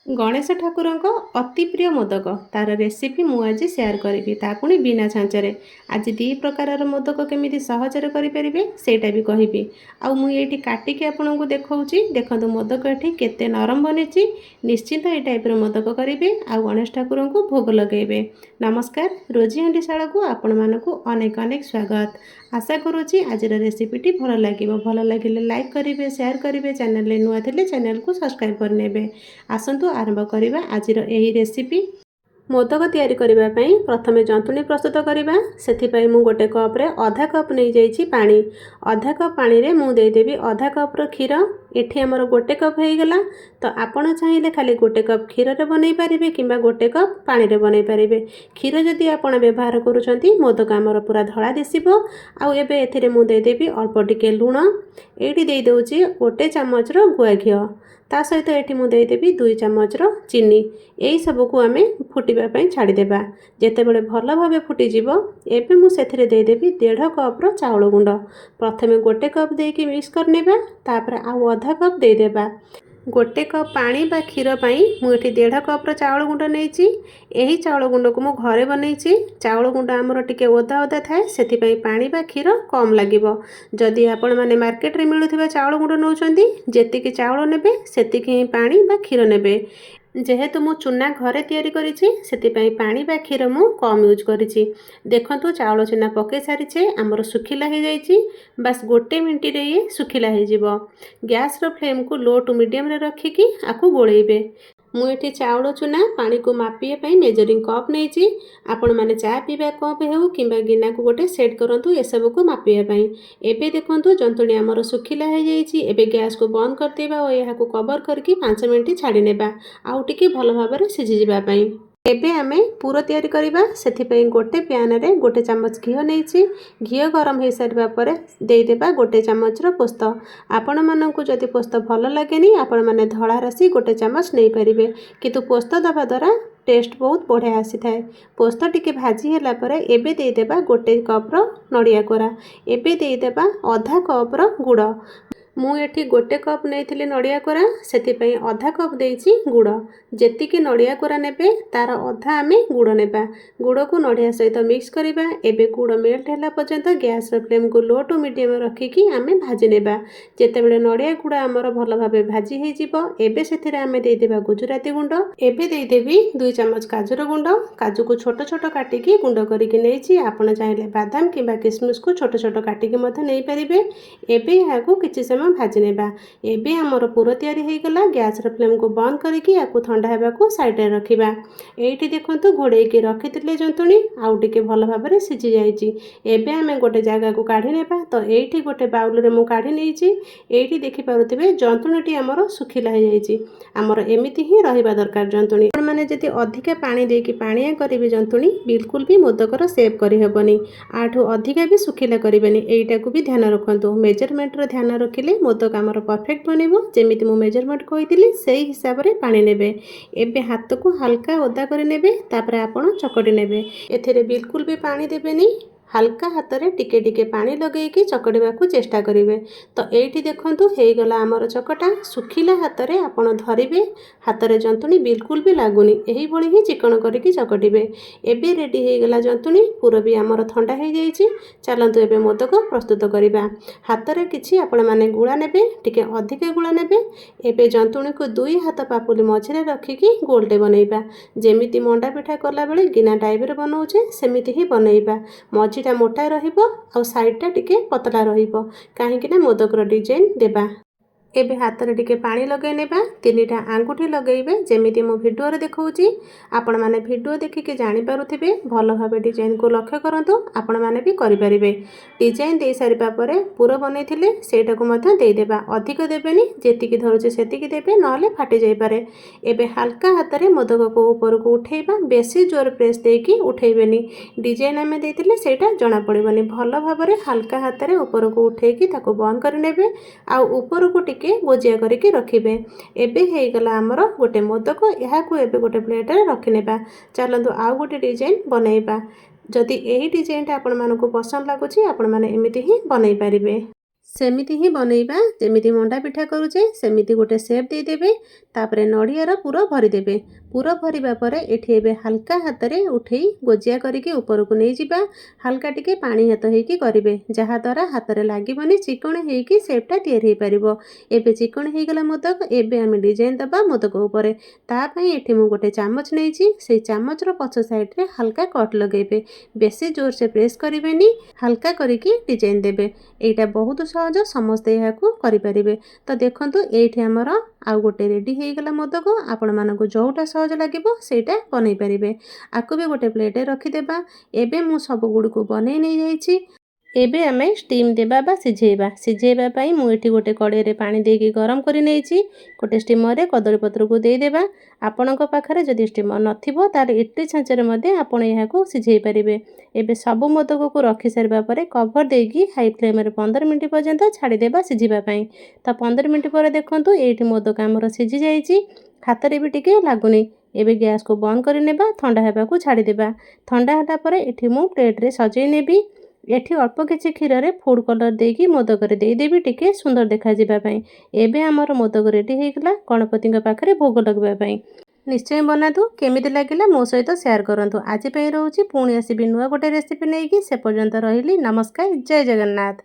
गणेश ठाकुर अति प्रिय मोदक तार रेसिपी मु आज शेयर करी पुणी बिना छांचरे। आज दी प्रकार मोदक केमी सहजरे करें सेटा भी कहबी। आउ मुझे काटिकी आपन को देखा देखो मोदक ये केते नरम बनी। निश्चिंत ये टाइप मोदक करेंगे आ गणेश ठाकुर को भोग लगेबे। नमस्कार, रोजी हांडीशाला को आपण मानकु अनेक अनेक स्वागत। आशा करुँची आज रेसिपीटी भल लगे लाइक करेंगे, शेयर करेंगे, चैनल नुआ थे चैनल को सब्सक्राइब करने। आसतु आरंभ करिबा आजिर एही रेसिपी। मोदक तैयारी करिबा पई प्रथमे जंतुणी प्रस्तुत करिबा। सेथिपई मु गोटे कप रे आधा कप नै जाईची पानी। आधा कप पानी रे मु दे देबी आधा कप रो क्षीर। एठी हमर गोटे कप हे गला। तो आपण चाहिले खाली गोटे कप क्षीर रे बनै पारिबे किंबा गोटे कप पानी रे बनै पारिबे। क्षीर जदि आपण व्यवहार करूछंती मोदक हमर पूरा धळा दिसिबो। आउ एबे एथिरे मु दे देबी अल्प टिके लूण। एठी दे दोची गोटे चम्मच रो गुआ घियो। ता सहित एठी मु दे देबी 2 चम्मच रो चीनी। एई सब को आमे फुटिबा पई छाडी देबा। जेते बेले भल भाबे फुटी जिवो एबे मु सेथिरे दे देबी 1.5 कप रो चाउल गुंड। प्रथमे गोटे कप देकी मिक्स करनेबा, तापर आउ आधा कप दे देबा। गोटे कप पानी बा क्षीर पाई मुझे 1.5 कप रो चाउल गुंड नहीं। यही चाउल गुंड को मु घरे बनई। चाउल गुंड आमर टिके ओदा ओदा थाए से पानी बा क्षीर कम लगिबो। जदि आपण माने मार्केट रे मिलुथिबा चाउल गुंड नौचंती जेतिकी चाउल नेबे सेतिकी ही पानी बा क्षीर नेबे। जेहेतु मु चूना घरे तैयारी करिछि सेतिपई पानी बा क्षीर मु कम यूज करिछि। देखंतु चाउल चूना पके सारिछे आमर सुखिला हो जाइछि। बस गोटे मिनट रे ये सुखिला हो जिवो। गैस रो फ्लेम को लो टू मीडियम रे रखिकी आकु गोळेइबे। मु एठी चाउल चूना पानी को मापिए पई मेजरिंग कप नैछि। आपण माने चा पीबा कप हेउ किंबा गिना को गोटे सेट करंतु ए सब को मापिए पई। एबे देखंतु जंतुणी हमर सुखिला हो जाइछि। एबे गैस को बंद कर देबा और एहा को कवर करके 5 मिनिट छाडी नेबा आउ टिके भल भाबरे सिझि जिबा पई। एबे आमे पूरा तैयारी करिबा। सेथिपई गोटे पैन रे गोटे चम्मच घियो नैछि। घियो गरम हो सारिबा परे देई देबा गोटे चम्मच रो पोस्त। आपण मानकु जदि पोस्त भल लागेनी आपण माने धळा राशि गोटे चम्मच नै परिबे, किंतु पोस्त दबा द्वारा टेस्ट बहुत बढ़िया आसी थाए। पोस्त टिके भाजी होला परे एबे देई देबा गोटे कप रो नडिया कोरा। एबे देई देबा आधा कप रो गुड़। मु एठी गोटे कप नैथिली नडिया कोरा सेथिपई आधा कप देइछि गुड़। जेतिके नडिया कोरा नेबे तार आधा आमे गुड़ नेबा। गुड़ को नडिया सहित मिक्स करिबा। एबे गुड़ मेल्ट होला पर्यंत गैस रो फ्लेम को लो टू मीडियम रखिकी आमे भाजी नेबा। जेतेबेले नडिया गुड़ हमर भल भाबे भाजी हे जिवो एबे सेथिरे आमे देई देबा गुजराती गुंड। एबे देई देबी 2 चम्मच काजूर गुंड। काजू को छोट छोट काटिकी गुंड करिकी नैछि। आपण चाहिले बादाम किंबा किशमिश को छोट छोट काटिकी मधे नै परिबे। एबे याकू किछि समय भाजी नेबा। एबे हमर पूरा तैयारी हे गला। गैस रो फ्लेम को बंद करिकी याकू ठंडा हेबा को साइड रे रखिबा। एठी देखंतु घोड़े के रखितिले जंतुणी आउ टिके भल भाबरे सिझि जाइछि। एबे आमे गोटे जागा को काढी नेबा। तो एठी गोटे बाउल रे मु काढी नैछि। एठी देखि पारुथिबे जंतुणीटी हमर सुखिला हे जाइछि। हमर एमिति ही रहिबा दरकार जंतुणी। आपण माने जति अधिका पानी देकी पानिया करिबे जंतुणी बिल्कुल भी मोदकर सेव करि हेबनी। आठु अधिका भी सुखिला करिबेनी। एइटा को भी ध्यान रखंतु। मेजरमेंट रो ध्यान रखिले मोदक आमर परफेक्ट बनिबो। जेमिति मु मेजरमेंट कहितिली सेही हिसाब रे पानी नेबे। एबे हाथ को हल्का ओदा कर नेबे, तापर आपण चकड़ी नेबे। एथिरे बिल्कुल भी पानी देबेनी। हल्का हाथ रे टिके टिके पानी लगेकी चकड़िबा को चेष्टा करिवे। तो एठी देखंतु हे गला हमर चकटा। सुखिला हाथ रे आपण धरिबे। हाथ रे जंतुणी बिल्कुल भी लागुनी। एही भଳି ही चिकन करिकी चकटिबे। एबे रेडी हे गला जंतुणी। पूरा भी हमर ठंडा हे जाइछि। चलंतु एबे मोदक प्रस्तुत करिबा। हाथ रे किछि आपण माने गुळा नेबे, टिके अधिक गुळा नेबे। एबे जंतुणी को 2 हाथ पापुली मझिरे रखिकी गोलटे बनैबा। जेमिति मंडा पिठा करला बेले गिना टाइप रे बनौछे सेमिति ही बनैबा। मझिटा मोटा रहिबो और साइडटा टिके पतला रहिबो, काहेकि ना मोदक रो डिजाइन देबा। एबे हाथ रे टिके पानी लगै नेबा। 3टा आंगुठी लगैबे जेमिति मो वीडियो रे देखौची। आपण माने वीडियो देखिके जानि पारुथिबे। भल भाबे डिजाइन को लक्ष्य करंतु। आपण माने भी करि परिबे। डिजाइन दे सारिबा परे पूरा बनैथिले सेटा को मध्य देई देबा। अधिक देबेनी, जेतिकी धरुचे सेतिकी देबे, नहले फाटि जाई पारे। एबे हल्का हाथ रे मोदक को ऊपर को उठेइबा। बेसी जोर प्रेस देकी उठेइबेनी। डिजाइन आमे देइथिले सेटा जणा पड़िबनी। भल भाबरे हल्का हाथ रे ऊपर को उठेइकी ताको बंद कर नेबे। आ ऊपर को टिके गोजिया करके रखिबे। एबे हे गला हमर गोटे मोदक। एहा को एबे गोटे प्लेट रे रखि नेबा। चलंतु आउ गोटे डिजाइन बनैबा। जदि एही डिजाइन टा आपण मानको पसंद लागुची आपण माने एमिति ही बनै परिबे। ସେମିତି ହିଁ ବନେଇବା। ଯେମିତି ମଣ୍ଡା ପିଠା କରୁଛେ ସେମିତି ଗୋଟେ ସେପ୍ ଦେଇଦେବେ। ତାପରେ ନଡ଼ିଆର ପୁର ଭରିଦେବେ। ପୁର ଭରିବା ପରେ ଏଠି ଏବେ ହାଲକା ହାତରେ ଉଠେଇ ଗୋଜିଆ କରିକି ଉପରକୁ ନେଇଯିବା। ହାଲକା ଟିକେ ପାଣି ହାତ ହେଇକି କରିବେ, ଯାହାଦ୍ୱାରା ହାତରେ ଲାଗିବନି, ଚିକଣ ହେଇକି ସେପ୍ଟା ତିଆରି ହେଇପାରିବ। ଏବେ ଚିକଣ ହେଇଗଲା ମୋଦକ। ଏବେ ଆମେ ଡିଜାଇନ୍ ଦେବା ମୋଦକ ଉପରେ। ତା ପାଇଁ ଏଠି ମୁଁ ଗୋଟେ ଚାମଚ ନେଇଛି। ସେଇ ଚାମଚର ପଛ ସାଇଡ଼୍ରେ ହାଲକା କଟ୍ ଲଗାଇବେ। ବେଶୀ ଜୋରସେ ପ୍ରେସ୍ କରିବେନି, ହାଲକା କରିକି ଡିଜାଇନ୍ ଦେବେ। ଏଇଟା ବହୁତ ସହଜ, ସମସ୍ତେ ଏହାକୁ କରିପାରିବେ। ତ ଦେଖନ୍ତୁ ଏଇଠି ଆମର ଆଉ ଗୋଟେ ରେଡ଼ି ହେଇଗଲା ମୋଦକ। ଆପଣମାନଙ୍କୁ ଯେଉଁଟା ସହଜ ଲାଗିବ ସେଇଟା ବନେଇ ପାରିବେ। ଆକୁ ବି ଗୋଟେ ପ୍ଲେଟ୍ରେ ରଖିଦେବା। ଏବେ ମୁଁ ସବୁଗୁଡ଼ିକୁ ବନେଇ ନେଇଯାଇଛି। ଏବେ ଆମେ ଷ୍ଟିମ୍ ଦେବା ବା ସିଝେଇବା ପାଇଁ ମୁଁ ଏଠି ଗୋଟେ କଡ଼େଇରେ ପାଣି ଦେଇକି ଗରମ କରି ନେଇଛି। ଗୋଟେ ଷ୍ଟିମରରେ କଦଳୀପତ୍ରକୁ ଦେଇଦେବା। ଆପଣଙ୍କ ପାଖରେ ଯଦି ଷ୍ଟିମର ନଥିବ ତାହେଲେ ଇଟିଲି ଛାଞ୍ଚରେ ମଧ୍ୟ ଆପଣ ଏହାକୁ ସିଝେଇ ପାରିବେ। ଏବେ ସବୁ ମୋଦକକୁ ରଖି ସାରିବା ପରେ କଭର ଦେଇକି ହାଇ ଫ୍ଲେମ୍ରେ 15 ମିନିଟ୍ ପର୍ଯ୍ୟନ୍ତ ଛାଡ଼ିଦେବା ସିଝିବା ପାଇଁ। ତ 15 ମିନିଟ୍ ପରେ ଦେଖନ୍ତୁ ଏଇଠି ମୋଦକ ଆମର ସିଝି ଯାଇଛି। ହାତରେ ବି ଟିକେ ଲାଗୁନି। ଏବେ ଗ୍ୟାସ୍କୁ ବନ୍ଦ କରିନେବା, ଥଣ୍ଡା ହେବାକୁ ଛାଡ଼ିଦେବା। ଥଣ୍ଡା ହେଲା ପରେ ଏଠି ମୁଁ ପ୍ଲେଟ୍ରେ ସଜେଇ ନେବି। ଏଠି ଅଳ୍ପ କିଛି କ୍ଷୀରରେ ଫୁଡ୍ କଲର୍ ଦେଇକି ମୋଦକରେ ଦେଇଦେବି ଟିକେ ସୁନ୍ଦର ଦେଖାଯିବା ପାଇଁ। ଏବେ ଆମର ମୋଦକ ରେଡ଼ି ହେଇଗଲା ଗଣପତିଙ୍କ ପାଖରେ ଭୋଗ ଲଗାଇବା ପାଇଁ। ନିଶ୍ଚୟ ବନାନ୍ତୁ। କେମିତି ଲାଗିଲା ମୋ ସହିତ ସେୟାର କରନ୍ତୁ। ଆଜି ପାଇଁ ରହୁଛି, ପୁଣି ଆସିବି ନୂଆ ଗୋଟେ ରେସିପି ନେଇକି। ସେ ପର୍ଯ୍ୟନ୍ତ ରହିଲି, ନମସ୍କାର, ଜୟ ଜଗନ୍ନାଥ।